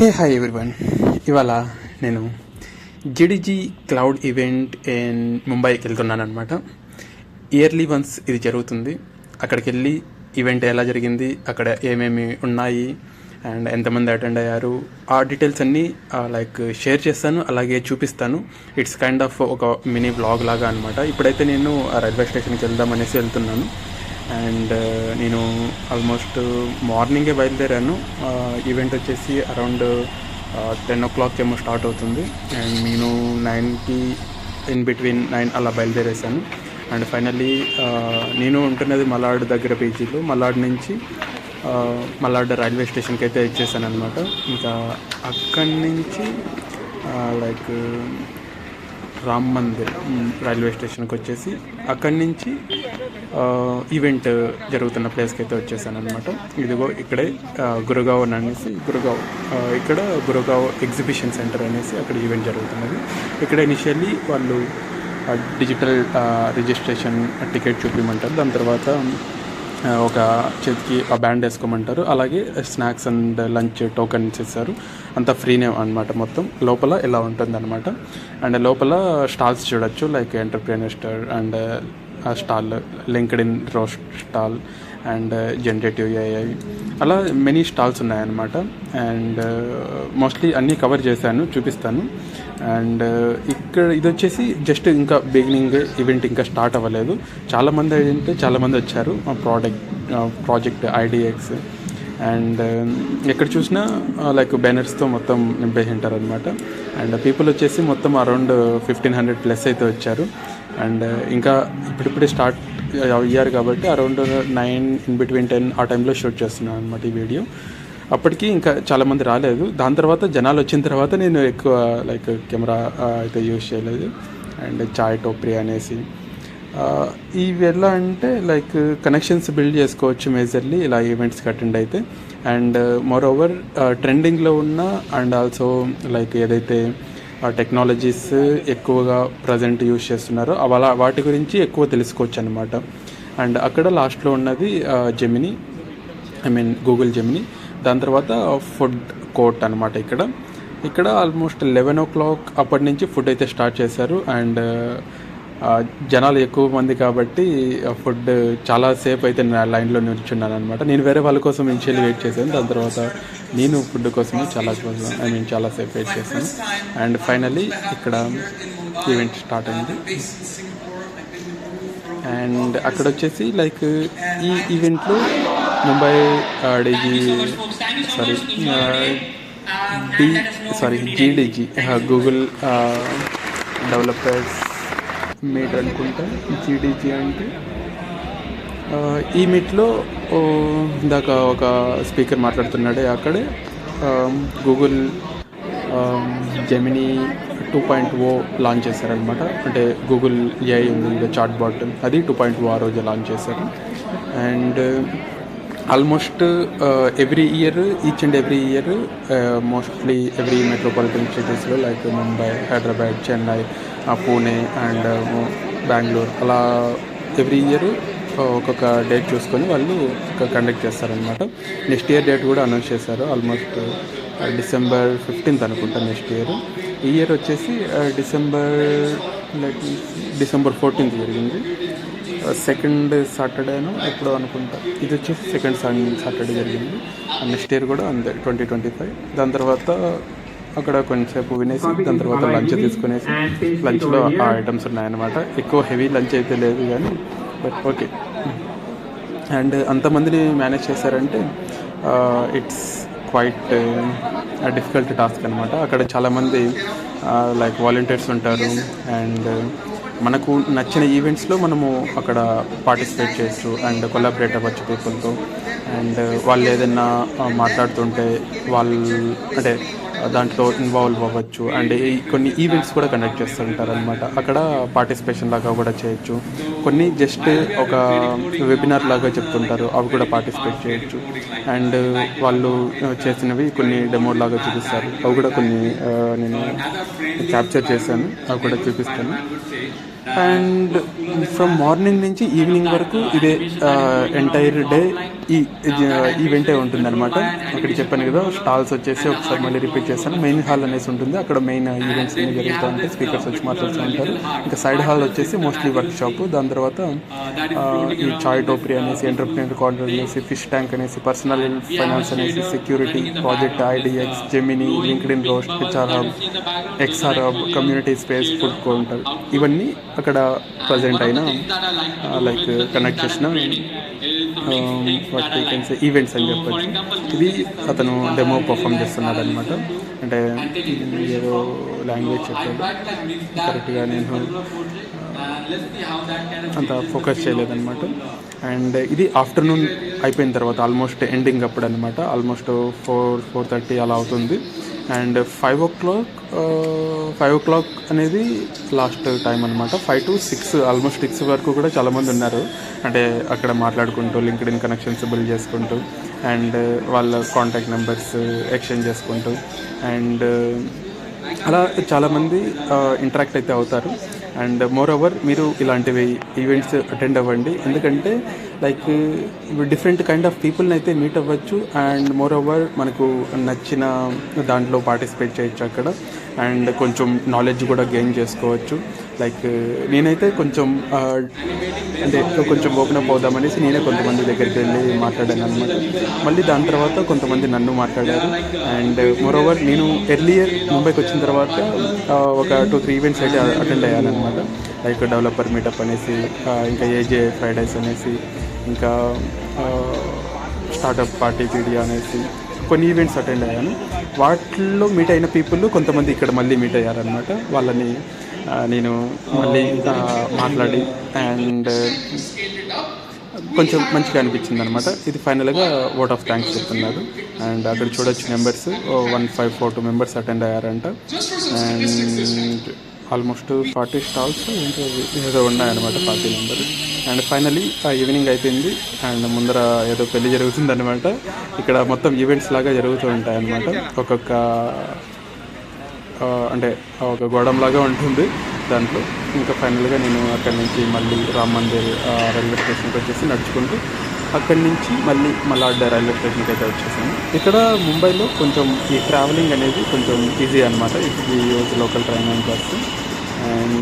Hi everyone. ఇవాళ నేను జిడిజి cloud event in ముంబైకి వెళ్తున్నాను అనమాట. ఇయర్లీ వన్స్ ఇది జరుగుతుంది. అక్కడికి వెళ్ళి ఈవెంట్ ఎలా జరిగింది, అక్కడ ఏమేమి ఉన్నాయి అండ్ ఎంతమంది అటెండ్ అయ్యారు, ఆ డీటెయిల్స్ అన్నీ షేర్ చేస్తాను, అలాగే చూపిస్తాను. ఇట్స్ కైండ్ ఆఫ్ ఒక మినీ వ్లాగ్ లాగా అనమాట. ఇప్పుడైతే నేను రైల్వే స్టేషన్కి వెళ్దామనేసి వెళ్తున్నాను. అండ్ నేను ఆల్మోస్ట్ మార్నింగే బయలుదేరాను. ఈవెంట్ వచ్చేసి అరౌండ్ 10 o'clock ఏమో స్టార్ట్ అవుతుంది. అండ్ నేను 9కి ఇన్ బిట్వీన్ 9 అలా బయలుదేరేసాను. అండ్ ఫైనల్లీ నేను ఉంటున్నది మలాడ్ దగ్గర పీజీలో. మలాడ్ నుంచి మలాడ్ రైల్వే స్టేషన్కి అయితే ఇచ్చేసాను అనమాట. ఇంకా అక్కడి నుంచి రామ్ మందిర్ రైల్వే స్టేషన్కి వచ్చేసి అక్కడి నుంచి ఈవెంట్ జరుగుతున్న ప్లేస్కి అయితే వచ్చేసాను అనమాట. ఇదిగో ఇక్కడే గురుగావ్ అనేసి ఇక్కడ గురుగావ్ ఎగ్జిబిషన్ సెంటర్ అనేసి అక్కడ ఈవెంట్ జరుగుతున్నది. ఇక్కడ ఇనిషియల్లీ వాళ్ళు డిజిటల్ రిజిస్ట్రేషన్ టికెట్ చూపించమంటారు. దాని తర్వాత ఒక చేతికి ఆ బ్యాండ్ వేసుకోమంటారు. అలాగే స్నాక్స్ అండ్ లంచ్ టోకెన్స్ ఇస్తారు. అంతా ఫ్రీనే అనమాట. మొత్తం లోపల ఇలా ఉంటుంది అనమాట. అండ్ లోపల స్టాల్స్ చూడొచ్చు, like entrepreneur stall and stall, linked in roast stall and generative AI, అలా మెనీ స్టాల్స్ ఉన్నాయన్నమాట. అండ్ మోస్ట్లీ అన్నీ కవర్ చేశాను, చూపిస్తాను. అండ్ ఇక్కడ ఇది వచ్చేసి జస్ట్ ఇంకా బిగినింగ్, ఈవెంట్ ఇంకా స్టార్ట్ అవ్వలేదు. చాలామంది వచ్చారు. ప్రాజెక్ట్ ఐడిఎక్స్ అండ్ ఎక్కడ చూసినా బ్యానర్స్తో మొత్తం నింపేసి ఉంటారు అనమాట. అండ్ పీపుల్ వచ్చేసి మొత్తం అరౌండ్ 1500+ అయితే వచ్చారు. అండ్ ఇంకా ఇప్పుడిప్పుడే స్టార్ట్ అయ్యారు కాబట్టి అరౌండ్ 9 ఇన్ బిట్వీన్ 10 ఆ టైంలో షూట్ చేస్తున్నాను అనమాట ఈ వీడియో. అప్పటికి ఇంకా చాలామంది రాలేదు. దాని తర్వాత జనాలు వచ్చిన తర్వాత నేను ఎక్కువ కెమెరా అయితే యూజ్ చేయలేదు. అండ్ చాయ్ టోప్రీ అనేసి ఇవి ఎలా అంటే కనెక్షన్స్ బిల్డ్ చేసుకోవచ్చు మేజర్లీ ఇలా ఈవెంట్స్కి అటెండ్ అయితే. అండ్ మోర్ ఓవర్ ట్రెండింగ్లో ఉన్న అండ్ ఆల్సో ఏదైతే టెక్నాలజీస్ ఎక్కువగా ప్రజెంట్ యూజ్ చేస్తున్నారో వాటి గురించి ఎక్కువ తెలుసుకోవచ్చు అనమాట. అండ్ అక్కడ లాస్ట్లో ఉన్నది జెమినీ, గూగుల్ జెమినీ. దాని తర్వాత ఫుడ్ కోర్ట్ అనమాట. ఇక్కడ ఆల్మోస్ట్ 11 o'clock అప్పటి నుంచి ఫుడ్ అయితే స్టార్ట్ చేశారు. అండ్ జనాలు ఎక్కువ మంది కాబట్టి ఫుడ్ చాలా సేపు అయితే లైన్లో నిల్చున్నాను అనమాట. నేను వేరే వాళ్ళ కోసం ఇనిషియల్లీ వెయిట్ చేశాను. దాని తర్వాత నేను ఫుడ్ కోసమే చాలా సేపు వెయిట్ చేశాను. అండ్ ఫైనల్లీ ఇక్కడ ఈవెంట్ స్టార్ట్ అయింది. అండ్ అక్కడ వచ్చేసి ఈ ఈవెంట్లో ముంబై జీడీజీ గూగుల్ డెవలపర్స్ మీట్ అనుకుంటా. జీడీజీ అంటే ఈ మీట్లో ఇందాక ఒక స్పీకర్ మాట్లాడుతున్నాడే అక్కడే గూగుల్ జెమినీ 2.0 లాంచ్ చేశారనమాట. అంటే గూగుల్ ఏఐ ఉంది చాట్ బాట్, అది 2.0 ఆ రోజు లాంచ్ చేశారు. And almost every year mostly every metropolitan సిటీస్లో ముంబై, హైదరాబాద్, చెన్నై, పూణే అండ్ బెంగళూరు, అలా ఎవ్రీ ఇయర్ ఒక్కొక్క డేట్ చూసుకొని వాళ్ళు కండక్ట్ చేస్తారనమాట. నెక్స్ట్ ఇయర్ డేట్ కూడా అనౌన్స్ చేశారు. ఆల్మోస్ట్ December 15th అనుకుంటా నెక్స్ట్ ఇయర్. ఈ ఇయర్ వచ్చేసి December 14th జరిగింది. సెకండ్ సాటర్డేను ఎప్పుడో అనుకుంటా. ఇది వచ్చేసి సెకండ్ సాటర్డే జరిగింది. నెక్స్ట్ ఇయర్ కూడా అంతే 2025. దాని తర్వాత అక్కడ కొంచెంసేపు వినేసి దాని తర్వాత లంచ్ తీసుకునేసి లంచ్లో ఆ ఐటమ్స్ ఉన్నాయన్నమాట. ఎక్కువ హెవీ లంచ్ అయితే లేదు కానీ బట్ ఓకే. అండ్ అంతమందిని మేనేజ్ చేశారంటే ఇట్స్ క్వైట్ డిఫికల్ట్ టాస్క్ అనమాట. అక్కడ చాలామంది వాలంటీర్స్ ఉంటారు. అండ్ మనకు నచ్చిన ఈవెంట్స్లో మనము అక్కడ పార్టిసిపేట్ చేయొచ్చు అండ్ కొలాబరేట్ అవ్వచ్చు పీపుల్తో. అండ్ వాళ్ళు ఏదైనా మాట్లాడుతుంటే అంటే దాంట్లో ఇన్వాల్వ్ అవ్వచ్చు. అండ్ కొన్ని ఈవెంట్స్ కూడా కండక్ట్ చేస్తుంటారు అనమాట. అక్కడ పార్టిసిపేషన్ లాగా కూడా చేయొచ్చు. కొన్ని జస్ట్ ఒక వెబినార్ లాగా చెప్తుంటారు, అవి కూడా పార్టిసిపేట్ చేయొచ్చు. అండ్ వాళ్ళు చేసినవి కొన్ని డెమో లాగా చూపిస్తారు, అవి కూడా కొన్ని నేను క్యాప్చర్ చేశాను, అవి కూడా చూపిస్తాను. అండ్ ఫ్రమ్ మార్నింగ్ నుంచి ఈవినింగ్ వరకు ఇదే ఎంటైర్ డే ఈ ఈవెంటే ఉంటుందన్నమాట. అక్కడ చెప్పాను కదా, స్టాల్స్ వచ్చేసి ఒకసారి మళ్ళీ రిపీట్ చేస్తాను. మెయిన్ హాల్ అనేసి ఉంటుంది, అక్కడ మెయిన్ ఈవెంట్స్ అన్ని జరుగుతూ ఉంటాయి, స్పీకర్స్ వచ్చి మాట్లాడుతూ ఉంటారు. ఇంకా సైడ్ హాల్ వచ్చేసి మోస్ట్లీ వర్క్ షాప్. దాని తర్వాత ఈ చాయ్ టోపరీ అనేసి, ఎంటర్ప్రెన్యూర్ కార్నర్ అనేసి, ఫిష్ ట్యాంక్ అనేసి, పర్సనల్ ఫైనాన్స్ అనేసి, security project, IDX, Gemini, LinkedIn roast, HR hub, XR hub, community space, food counter, ఇవన్నీ అక్కడ ప్రజెంట్ అయిన లైక్ కనెక్ట్ చేసిన వాట్ ఈవెంట్స్ అని చెప్పచ్చు. ఇది అతను డెమో పర్ఫామ్ చేస్తున్నాడు అనమాట. అంటే ఏదో లాంగ్వేజ్ చెప్పాడు, కరెక్ట్గా నేను అంత ఫోకస్ చేయలేదన్నమాట. అండ్ ఇది ఆఫ్టర్నూన్ అయిపోయిన తర్వాత ఆల్మోస్ట్ ఎండింగ్ అప్పుడు అనమాట. ఆల్మోస్ట్ 4:30 అలా అవుతుంది. అండ్ 5 o'clock అనేది లాస్ట్ టైం అనమాట. 5 to 6 ఆల్మోస్ట్ 6 వరకు కూడా చాలామంది ఉన్నారు. అంటే అక్కడ మాట్లాడుకుంటూ, లింక్డ్ఇన్ కనెక్షన్స్ బిల్డ్ చేసుకుంటూ, అండ్ వాళ్ళ కాంటాక్ట్ నెంబర్స్ ఎక్స్చేంజ్ చేసుకుంటూ, అండ్ అలా చాలామంది ఇంటరాక్ట్ అయితే అవుతారు. అండ్ మోర్ ఓవర్ మీరు ఇలాంటివి ఈవెంట్స్ అటెండ్ అవ్వండి, ఎందుకంటే లైక్ డిఫరెంట్ కైండ్ ఆఫ్ పీపుల్ని అయితే మీట్ అవ్వచ్చు. అండ్ మోర్ ఓవర్ మనకు నచ్చిన దాంట్లో పార్టిసిపేట్ చేయొచ్చు అక్కడ. అండ్ కొంచెం నాలెడ్జ్ కూడా గెయిన్ చేసుకోవచ్చు. లైక్ నేనైతే కొంచెం అంటే కొంచెం ఓపెన్ అప్ అవుదామనేసి నేనే కొంతమంది దగ్గరికి వెళ్ళి మాట్లాడాను అనమాట. మళ్ళీ దాని తర్వాత కొంతమంది నన్ను మాట్లాడారు. అండ్ మోరోవర్ నేను ఎర్లియర్ ముంబైకి వచ్చిన తర్వాత ఒక 2-3 ఈవెంట్స్ అయితే అటెండ్ అయ్యాను అనమాట. లైక్ డెవలపర్ మీటప్ అనేసి, ఇంకా ఏజే ఫ్రైడేస్ అనేసి, ఇంకా స్టార్టప్ పార్టీ పీడియా అనేసి కొన్ని ఈవెంట్స్ అటెండ్ అయ్యాను. వాటిల్లో మీట్ అయిన పీపుల్ కొంతమంది ఇక్కడ మళ్ళీ మీట్ అయ్యారనమాట. వాళ్ళని నేను మళ్ళీ మాట్లాడి అండ్ కొంచెం మంచిగా అనిపించింది అనమాట. ఇది ఫైనల్గా ఓట్ ఆఫ్ థ్యాంక్స్ చెప్తున్నారు. అండ్ అక్కడ చూడొచ్చు మెంబర్స్ 1542 మెంబర్స్ అటెండ్ అయ్యారంట. అండ్ ఆల్మోస్ట్ 40 స్టాల్స్ ఏదో ఉన్నాయన్నమాట, 40 మెంబర్స్. అండ్ ఫైనలీ ఈవినింగ్ అయిపోయింది. అండ్ ముందర ఏదో పెళ్లి జరుగుతుందన్నమాట. ఇక్కడ మొత్తం ఈవెంట్స్ లాగా జరుగుతూ ఉంటాయన్నమాట. ఒక్కొక్క అంటే ఒక గోడంలాగా ఉంటుంది దాంట్లో. ఇంకా ఫైనల్గా నేను అక్కడి నుంచి మళ్ళీ రామ్ మందిర్ రైల్వే స్టేషన్కి వచ్చేసి నడుచుకుంటూ అక్కడి నుంచి మళ్ళీ మలాడ్ రైల్వే స్టేషన్కి అయితే వచ్చేసాను. ఇక్కడ ముంబైలో కొంచెం ఈ ట్రావెలింగ్ అనేది కొంచెం ఈజీ అనమాట, ఈ use local train and bus. And